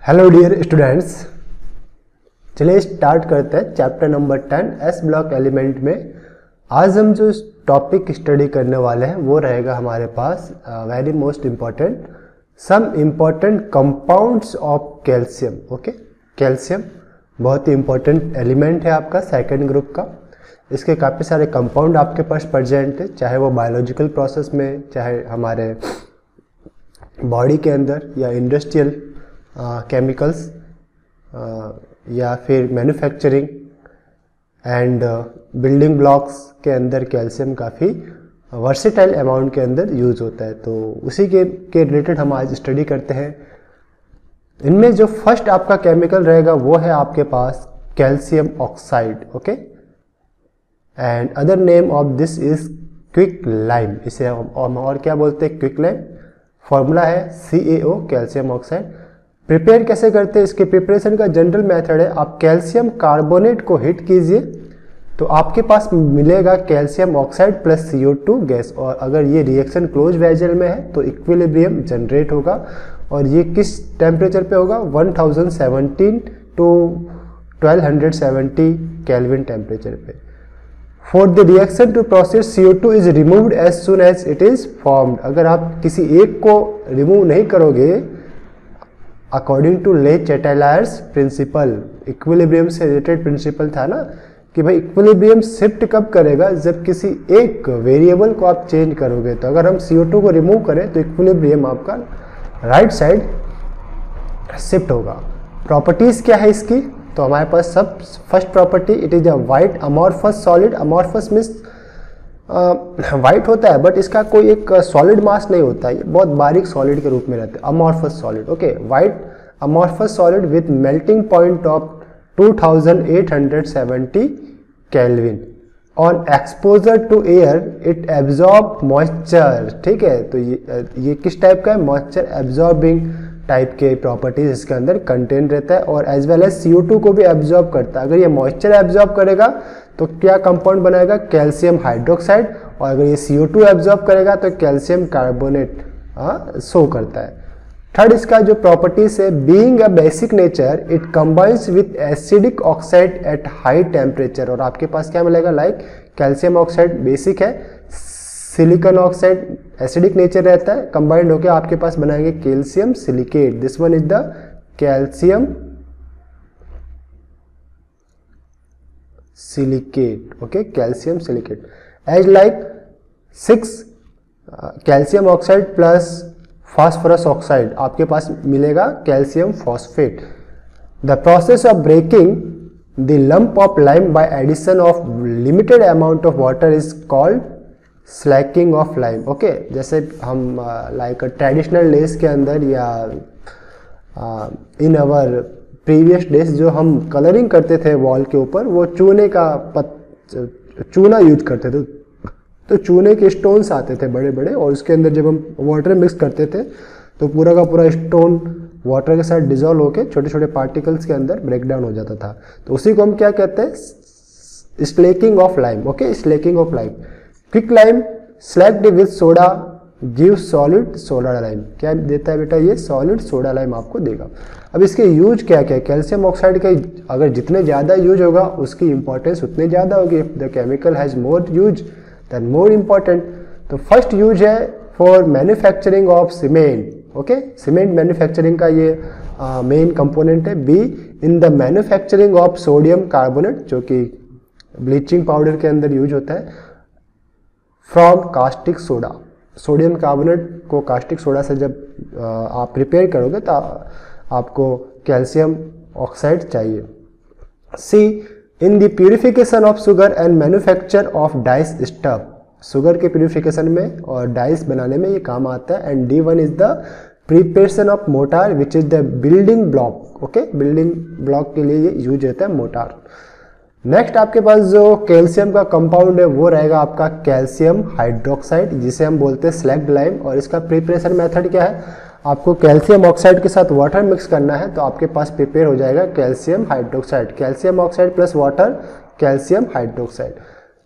Hello dear students, चलिए start करते हैं chapter number 10 S block element में। आज हम जो टॉपिक स्टडी करने वाले हैं वो रहेगा हमारे पास very most important some important compounds of calcium. Okay, calcium बहुत ही इम्पॉर्टेंट एलिमेंट है आपका सेकंड ग्रुप का। इसके काफ़ी सारे कंपाउंड आपके पास प्रेजेंट है, चाहे वो बायोलॉजिकल प्रोसेस में, चाहे हमारे बॉडी के अंदर या इंडस्ट्रियल केमिकल्स या फिर मैन्युफैक्चरिंग एंड बिल्डिंग ब्लॉक्स के अंदर कैल्शियम काफ़ी वर्सेटाइल अमाउंट के अंदर यूज होता है। तो उसी के रिलेटेड हम आज स्टडी करते हैं। इनमें जो फर्स्ट आपका केमिकल रहेगा वो है आपके पास calcium oxide. Okay, and other name of this is quick lime. इसे हम और क्या बोलते हैं? Quick lime. फॉर्मूला है CaO, कैल्शियम ऑक्साइड। प्रिपेयर कैसे करते हैं? इसके प्रिपरेशन का जनरल मेथड है, आप कैल्शियम कार्बोनेट को हिट कीजिए तो आपके पास मिलेगा calcium oxide plus CO2 gas, और अगर ये रिएक्शन क्लोज वेसल में है तो इक्विलिब्रियम जनरेट होगा। और ये किस टेम्परेचर पे होगा? 1017 to 1270 केल्विन टेम्परेचर पे। For the reaction to process CO2 is removed as soon as it is formed. अगर आप किसी एक को रिमूव नहीं करोगे अकॉर्डिंग टू ले चैटेलायर्स प्रिंसिपल, इक्विलिब्रियम से रिलेटेड प्रिंसिपल था ना कि भाई इक्विलिब्रियम शिफ्ट कब करेगा? जब किसी एक वेरिएबल को आप चेंज करोगे। तो अगर हम CO2 को रिमूव करें तो इक्विलिब्रियम आपका राइट साइड शिफ्ट होगा। प्रॉपर्टीज क्या है इसकी? तो हमारे पास सब first property, it is a white amorphous solid. Amorphous means white होता है बट इसका कोई एक सॉलिड मास नहीं होता है, ये बहुत बारीक सॉलिड के रूप में रहते हैं। Amorphous solid, okay, white amorphous solid with melting point of 2870 kelvin. On exposure to air it absorb moisture. ठीक है, तो ये किस टाइप का है? मॉइस्चर एब्जॉर्बिंग टाइप के प्रॉपर्टीज इसके अंदर कंटेन रहता है, और एज वेल एज CO2 को भी एब्जॉर्ब करता है। अगर ये मॉइस्चर एब्जॉर्ब करेगा तो क्या कंपाउंड बनाएगा? Calcium hydroxide. और अगर ये CO2 एब्जॉर्ब करेगा तो कैल्शियम कार्बोनेट शो करता है। थर्ड इसका जो प्रॉपर्टीज है, being a basic nature it combines with acidic oxide at high temperature. और आपके पास क्या मिलेगा? लाइक कैल्शियम ऑक्साइड बेसिक है, सिलिकॉन ऑक्साइड एसिडिक नेचर रहता है, कंबाइंड होकर आपके पास बनाएंगे calcium silicate. This one is the calcium silicate. Okay, calcium silicate as like 6 calcium oxide plus phosphorus oxide आपके पास मिलेगा calcium phosphate. The process of breaking the lump of lime by addition of limited amount of water is called slaking of lime. Okay, जैसे हम like traditional days के अंदर या in our previous days जो हम कलरिंग करते थे wall के ऊपर, वो चूने का चूना यूज करते थे। तो चूने के स्टोन्स आते थे बड़े बड़े, और उसके अंदर जब हम वाटर मिक्स करते थे तो पूरा का पूरा स्टोन वाटर के साथ डिजोल्व होकर छोटे छोटे पार्टिकल्स के अंदर ब्रेक डाउन हो जाता था। तो उसी को हम क्या कहते हैं? Slaking of lime. Okay, Slaking of lime. Quick lime slaked with soda give solid soda lime. क्या देता है बेटा? ये सॉलिड सोडा लाइम आपको देगा। अब इसके यूज क्या क्या है? कैल्शियम ऑक्साइड का अगर जितने ज़्यादा यूज होगा उसकी इंपॉर्टेंस उतनी ज़्यादा होगी। If the chemical has more use then more important. तो फर्स्ट यूज है for manufacturing of cement. Okay, cement manufacturing का ये मेन कंपोनेंट है। B in the manufacturing of sodium carbonate, जो कि ब्लीचिंग पाउडर के अंदर यूज होता है, from caustic soda. Sodium carbonate को कास्टिक सोडा से जब आप प्रिपेयर करोगे तो आपको कैल्शियम ऑक्साइड चाहिए। See in the purification of sugar and manufacture of dyes stuff. Sugar के प्यूरिफिकेशन में और डाइस बनाने में ये काम आता है। And D1 is the preparation of mortar which is the building block. Okay, building block के लिए ये यूज होता है मोटार। नेक्स्ट आपके पास जो कैल्शियम का कंपाउंड है वो रहेगा आपका कैल्शियम हाइड्रोक्साइड, जिसे हम बोलते हैं स्लैक्ड लाइम। और इसका प्रिपरेशन मेथड क्या है? आपको कैल्शियम ऑक्साइड के साथ वाटर मिक्स करना है तो आपके पास प्रिपेयर हो जाएगा calcium hydroxide. Calcium oxide plus water, calcium hydroxide.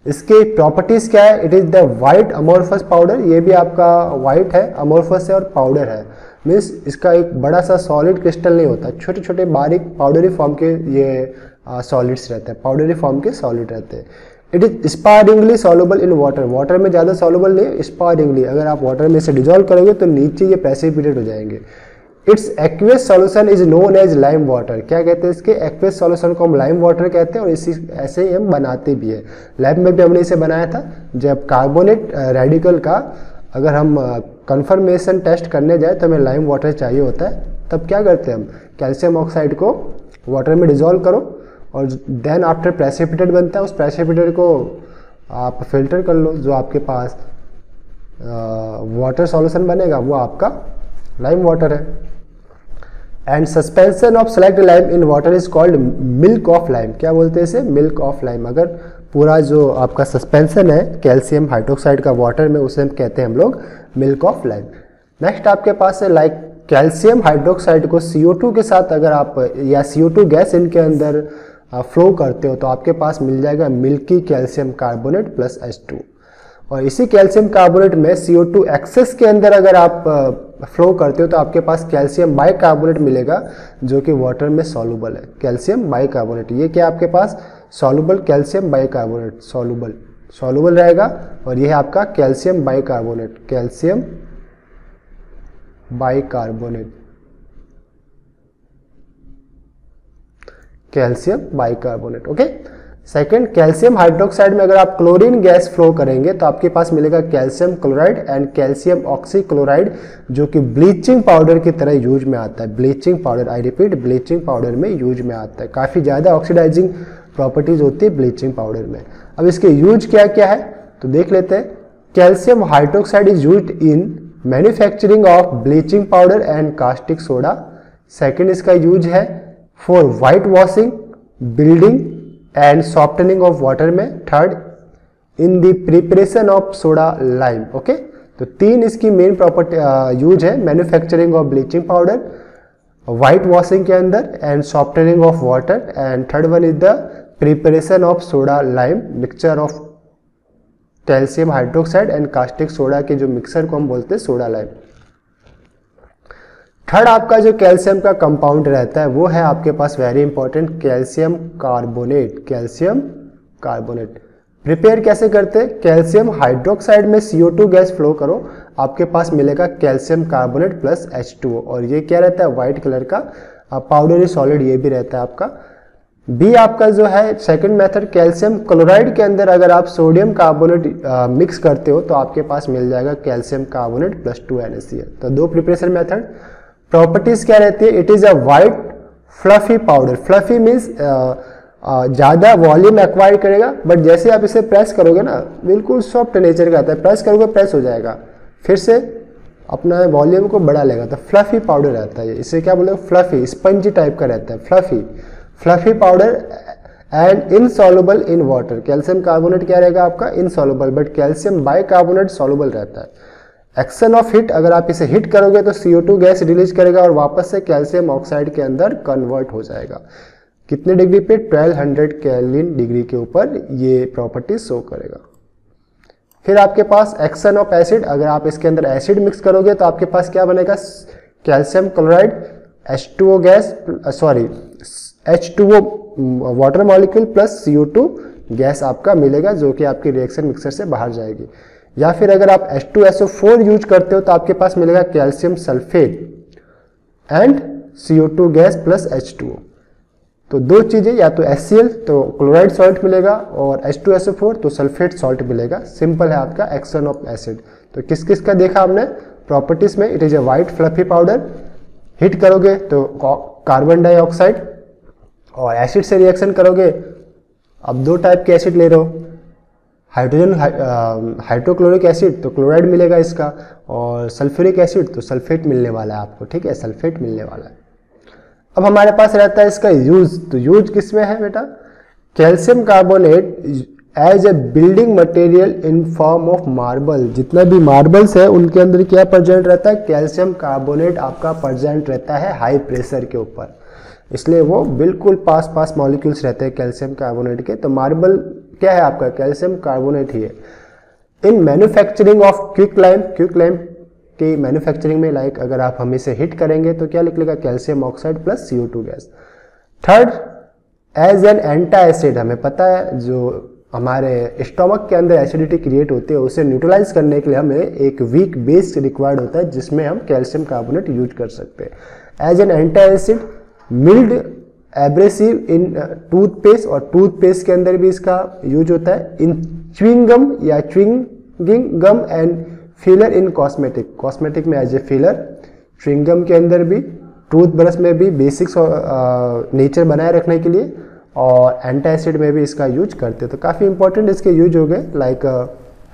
इसकी प्रॉपर्टीज क्या है, it is the white amorphous powder, ये भी आपका वाइट है, अमोर्फस है और पाउडर है, मीन्स इसका एक बड़ा सा सॉलिड क्रिस्टल नहीं होता, छोटे छोटे बारीक पाउडरी फॉर्म के ये सॉलिड्स रहते हैं, पाउडरी फॉर्म के सॉलिड रहते हैं। It is sparingly soluble in water, water में ज़्यादा सॉल्युबल नहीं है, स्पायरिंगली, अगर आप वाटर में इसे डिजोल्व करोगे तो नीचे ये प्रेसिपिटेट हो जाएंगे। Its aqueous solution is known as lime water, क्या कहते हैं इसके, एक्वेस सॉल्यूशन को हम लाइम वाटर कहते हैं और इसी ऐसे ही हम बनाते भी है। लैब में भी हमने इसे बनाया था, जब कार्बोनेट रेडिकल का अगर हम कन्फर्मेशन टेस्ट करने जाए तो हमें लाइम वाटर चाहिए होता है, तब क्या करते हैं हम, कैल्शियम ऑक्साइड को वाटर में डिजोल्व करो और देन आफ्टर प्रेसिपिटेट बनता है, उस प्रेसिपिटेट को आप फिल्टर कर लो, जो आपके पास वाटर सॉल्यूशन बनेगा वो आपका लाइम वाटर है। And suspension of select lime in water is called milk of lime, क्या बोलते हैं इसे, मिल्क ऑफ लाइम। अगर पूरा जो आपका सस्पेंशन है कैल्शियम हाइड्रोक्साइड का वाटर में, उसे हम कहते हैं हम लोग मिल्क ऑफ लाइम। नेक्स्ट आपके पास है लाइक कैल्शियम हाइड्रोक्साइड को CO2 के साथ अगर आप या CO2 गैस इनके अंदर फ्लो करते हो तो आपके पास मिल जाएगा milky calcium carbonate plus H2। और इसी कैल्शियम कार्बोनेट में CO2 एक्सेस के अंदर अगर आप फ्लो करते हो तो आपके पास कैल्शियम बाइकार्बोनेट मिलेगा जो कि वाटर में सॉल्युबल है, कैल्शियम बाइकार्बोनेट। ये क्या आपके पास सॉल्युबल कैल्शियम बाइकार्बोनेट, सॉल्युबल रहेगा, और ये है आपका calcium bicarbonate, calcium bicarbonate, calcium bicarbonate. Okay, second, calcium hydroxide में अगर आप क्लोरीन गैस फ्लो करेंगे तो आपके पास मिलेगा calcium chloride and calcium oxychloride, जो कि ब्लीचिंग पाउडर की तरह यूज में आता है, bleaching powder, I repeat bleaching powder में यूज में आता है। काफ़ी ज़्यादा ऑक्सीडाइजिंग प्रॉपर्टीज होती है ब्लीचिंग पाउडर में। अब इसके यूज क्या क्या है तो देख लेते हैं। Calcium hydroxide is used in manufacturing of bleaching powder and caustic soda. Second, इसका यूज है for white washing, building and softening of water में। Third, in the preparation of soda lime. Okay, तो तीन इसकी मेन प्रॉपर्टी यूज है, manufacturing of bleaching powder, white washing के अंदर and softening of water, and third one is the preparation of soda lime, mixture of calcium hydroxide and caustic soda के जो mixer को हम बोलते हैं सोडा लाइम। थर्ड आपका जो कैल्शियम का कंपाउंड रहता है वो है आपके पास very important calcium carbonate, calcium carbonate. Prepare कैसे करते हैं, कैल्शियम हाइड्रोक्साइड में CO2 गैस फ्लो करो, आपके पास मिलेगा कैल्शियम कार्बोनेट प्लस H2O, और ये क्या रहता है व्हाइट कलर का पाउडरी सॉलिड ये भी रहता है आपका। बी आपका जो है सेकंड मेथड, कैल्शियम क्लोराइड के अंदर अगर आप सोडियम कार्बोनेट मिक्स करते हो तो आपके पास मिल जाएगा कैल्शियम कार्बोनेट प्लस 2NaCl। तो दो प्रिपरेशन मेथड। प्रॉपर्टीज क्या रहती है, it is a white fluffy powder, fluffy means ज़्यादा वॉल्यूम एक्वायर करेगा, बट जैसे आप इसे प्रेस करोगे ना बिल्कुल सॉफ्ट नेचर का आता है, प्रेस करोगे प्रेस हो जाएगा, फिर से अपना वॉल्यूम को बढ़ा लेगा, तो फ्लफी पाउडर रहता है। इसे क्या बोलते हैं, फ्लफी, स्पंजी टाइप का रहता है, fluffy powder and insoluble in water. Calcium carbonate क्या रहेगा आपका, insoluble, but calcium bicarbonate soluble रहता है। एक्शन ऑफ हिट, अगर आप इसे हिट करोगे तो CO2 गैस रिलीज करेगा और वापस से कैल्शियम ऑक्साइड के अंदर कन्वर्ट हो जाएगा। कितने डिग्री पे, 1200 केल्विन डिग्री के ऊपर ये प्रॉपर्टी शो करेगा। फिर आपके पास एक्शन ऑफ एसिड, अगर आप इसके अंदर एसिड मिक्स करोगे तो आपके पास क्या बनेगा, calcium chloride, H2O gas, H2O water molecule plus CO2 gas आपका मिलेगा, जो कि आपकी रिएक्शन मिक्सर से बाहर जाएगी। या फिर अगर आप H2SO4 यूज करते हो तो आपके पास मिलेगा calcium sulphate and CO2 gas plus H2O। तो दो चीजें, या तो HCl तो क्लोराइड सॉल्ट मिलेगा और H2SO4 तो सल्फेट सॉल्ट मिलेगा। सिंपल है आपका एक्शन ऑफ एसिड। तो किस किस का देखा हमने प्रॉपर्टीज में, it is a white fluffy powder, hit करोगे तो कार्बन डाइऑक्साइड, और एसिड से रिएक्शन करोगे, अब दो टाइप के एसिड ले रहे हो, हाइड्रोजन हाइड्रोक्लोरिक एसिड तो क्लोराइड मिलेगा इसका, और सल्फ्यूरिक एसिड तो सल्फेट मिलने वाला है आपको, ठीक है, सल्फेट मिलने वाला है। अब हमारे पास रहता है इसका यूज, तो यूज किसमें है बेटा, calcium carbonate as a building material in form of marble. जितना भी मार्बल्स है उनके अंदर क्या प्रेजेंट रहता है, कैल्शियम कार्बोनेट आपका प्रेजेंट रहता है हाई प्रेशर के ऊपर, इसलिए वो बिल्कुल पास मॉलिक्यूल्स रहते हैं कैल्शियम कार्बोनेट के। तो मार्बल क्या है आपका, कैल्शियम कार्बोनेट ही है। इन मैन्युफैक्चरिंग ऑफ क्विकलाइम की मैन्युफैक्चरिंग में लाइक अगर आप हम इसे हिट करेंगे तो क्या निकलेगा, calcium oxide plus CO2 gas. Third, as an anti acid, हमें पता है जो हमारे स्टोमक के अंदर एसिडिटी क्रिएट होती है उसे न्यूट्रलाइज करने के लिए हमें एक वीक बेस रिक्वायर्ड होता है जिसमें हम कैल्शियम कार्बोनेट यूज कर सकते हैं। As an anti acid, mild abrasive in toothpaste, और टूथपेस्ट के अंदर भी इसका यूज होता है। इन च्युइंग गम या chewing gum and filler in cosmetic में as a filler, chewing gum के अंदर भी, टूथब्रश में भी बेसिक्स नेचर बनाए रखने के लिए, और एंटी एसिड में भी इसका यूज करते हैं। तो काफ़ी इंपॉर्टेंट इसके यूज हो गए, लाइक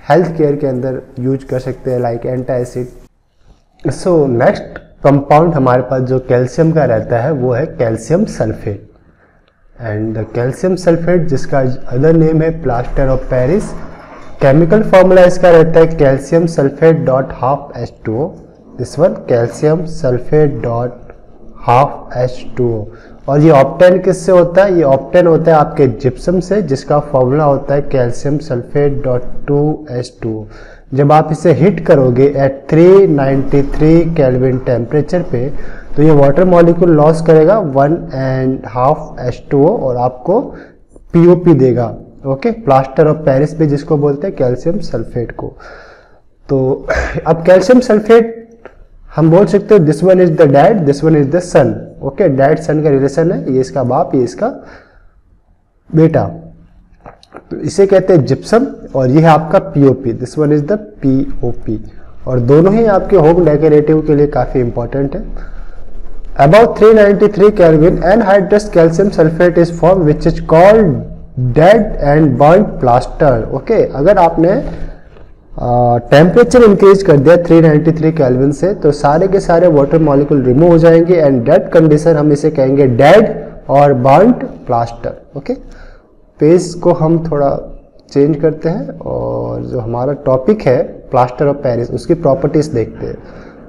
हेल्थ केयर के अंदर यूज कर सकते हैं like anti acid. So next compound हमारे पास जो कैल्शियम का रहता है वो है calcium sulphate. And calcium sulphate जिसका अदर नेम है plaster of Paris, chemical formula इसका रहता है calcium sulphate dot half H2O, this one calcium sulphate dot half H2O। और ये ऑप्टेन किससे होता है, ये ऑप्टेन होता है आपके जिप्सम से जिसका फॉर्मूला होता है कैल्शियम सल्फेट डॉट 2H2O। जब आप इसे हिट करोगे एट 393 केल्विन टेम्परेचर पे तो ये वाटर मॉलिक्यूल लॉस करेगा 1.5 H2O और आपको POP देगा। ओके, प्लास्टर ऑफ पेरिस भी जिसको बोलते हैं कैल्शियम सल्फेट को। तो अब कैल्शियम सल्फेट हम बोल सकते हो this one is the dad, this one is the son. Okay, dad son का रिलेशन है, ये इसका बाप, ये इसका बेटा, तो इसे कहते हैं जिप्सम। और ये है आपका POP, this one is the POP। और दोनों ही आपके होम डेकोरेटिव के लिए काफी इंपॉर्टेंट है। About 393 kelvin anhydrous calcium sulphate is form which is called dead and burned plaster. Okay, अगर आपने टेम्परेचर इंक्रीज कर दिया 393 केल्विन से तो सारे के सारे वाटर मॉलिक्यूल रिमूव हो जाएंगे एंड डेड कंडीशन हम इसे कहेंगे डेड और बर्न्ड प्लास्टर। ओके, पेज को हम थोड़ा चेंज करते हैं और जो हमारा टॉपिक है प्लास्टर ऑफ पेरिस उसकी प्रॉपर्टीज देखते हैं।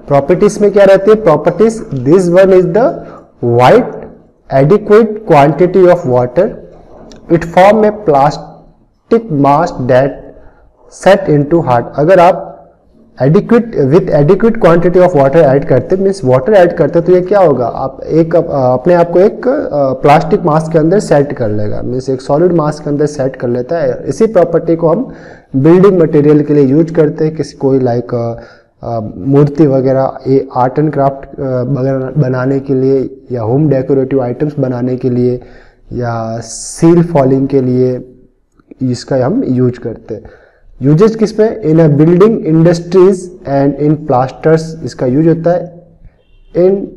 प्रॉपर्टीज में क्या रहती है, properties, this one is the white adequate quantity of water, it form A plastic mass that set into heart. अगर आप adequate with adequate quantity of water add करते मीन्स वाटर ऐड करते तो ये क्या होगा, आप एक अपने आप को एक प्लास्टिक मास के अंदर सेट कर लेगा, मीन्स एक सॉलिड मास के अंदर सेट कर लेता है। इसी प्रॉपर्टी को हम बिल्डिंग मटेरियल के लिए यूज करते हैं, किसी कोई लाइक मूर्ति वगैरह, ये आर्ट एंड क्राफ्ट वगैरह बनाने के लिए या होम डेकोरेटिव आइटम्स बनाने के लिए या सील फॉलिंग के लिए इसका हम यूज करते हैं। यूजेज किस पे, in a building industries and in plasters इसका यूज होता है। इन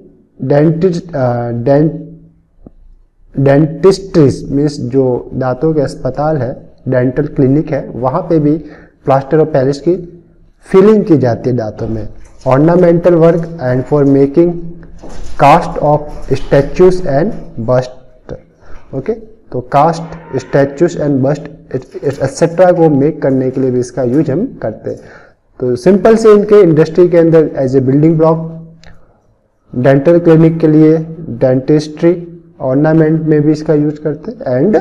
डेंटिस्ट्रीज मीन्स जो दांतों के अस्पताल है, डेंटल क्लिनिक है, वहां पे भी प्लास्टर ऑफ पेरिस की फिलिंग की जाती है दांतों में। Ornamental work and for making cast of statues and bust. Okay, तो cast, statues and bust etcetera को मेक करने के लिए भी इसका यूज हम करते हैं। तो सिंपल से इनके इंडस्ट्री के अंदर as a building block, dental clinic के लिए, डेंटिस्ट्री, ऑर्नामेंट में भी इसका यूज करते हैं एंड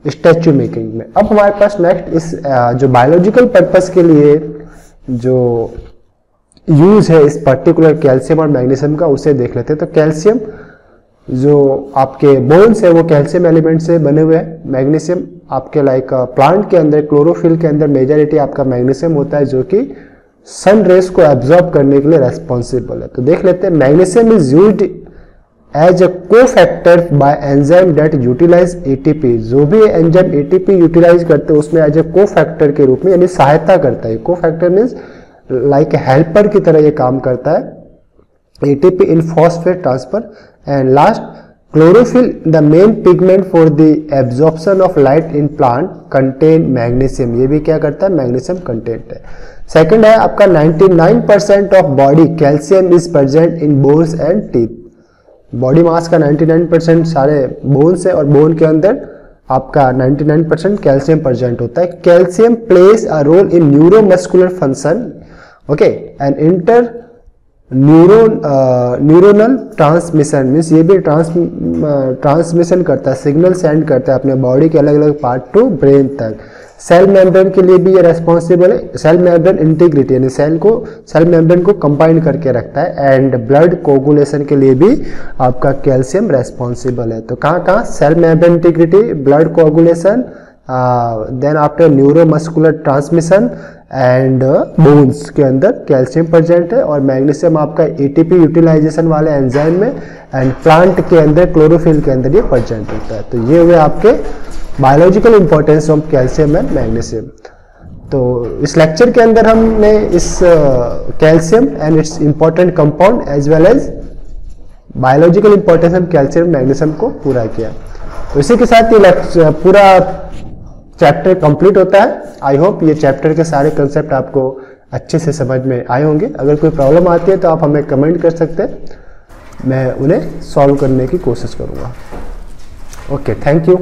स्टैचू मेकिंग में। अब हमारे पास नेक्स्ट इस जो बायोलॉजिकल पर्पस के लिए जो यूज है इस पर्टिकुलर कैल्शियम और मैग्नीशियम का उसे देख लेते हैं। तो कैल्शियम जो आपके बोन्स है वो कैल्शियम एलिमेंट से बने हुए हैं। मैग्नीशियम आपके लाइक प्लांट के अंदर, क्लोरोफिल के अंदर मेजॉरिटी आपका मैग्नीशियम होता है जो कि सन रेस को एब्जॉर्ब करने के लिए रेस्पॉन्सिबल है। तो देख लेते हैं, magnesium is used as a cofactor by enzyme that utilize ATP. जो भी एंजाइम एटीपी यूटिलाइज करते हैं उसमें एज ए कोफैक्टर के रूप में यानी सहायता करता है। कोफैक्टर मीन्स लाइक हेल्पर की तरह ये काम करता है। ATP in phosphate transfer and last chlorophyll, the main pigment for the absorption of light in plant contain magnesium। ये भी क्या करता है, मैग्नीशियम कंटेंट है। सेकंड है आपका 99% of body calcium is present in bones and teeth. Body mass का 99% सारे बोन्स है और बोन के अंदर आपका 99% कैल्शियम प्रेजेंट होता है। Calcium plays a role in neuromuscular function, okay, and inter neuronal transmission means ये भी ट्रांसमिशन करता है, सिग्नल सेंड करता है अपने बॉडी के अलग अलग पार्ट टू ब्रेन तक। सेल मेम्ब्रेन के लिए भी ये रेस्पॉन्सिबल है, सेल मेम्ब्रेन इंटीग्रिटी यानी सेल मेम्ब्रेन को कंबाइन करके रखता है। एंड ब्लड कोगुलेशन के लिए भी आपका कैल्शियम रेस्पॉन्सिबल है। तो कहाँ cell membrane integrity, blood coagulation, then after neuromuscular transmission and bones के अंदर कैल्शियम प्रेजेंट है। और मैग्नीशियम आपका एटीपी यूटिलाइजेशन वाले एंजाइम में एंड प्लांट के अंदर क्लोरोफिल के अंदर ये प्रेजेंट होता है। तो ये हुए आपके biological importance of calcium and magnesium. तो इस लेक्चर के अंदर हमने इस calcium and its important compound as well as biological importance of calcium magnesium को पूरा किया। तो इसी के साथ ये पूरा चैप्टर कंप्लीट होता है। आई होप ये चैप्टर के सारे कंसेप्ट आपको अच्छे से समझ में आए होंगे। अगर कोई प्रॉब्लम आती है तो आप हमें कमेंट कर सकते हैं, मैं उन्हें सॉल्व करने की कोशिश करूँगा। Okay, thank you.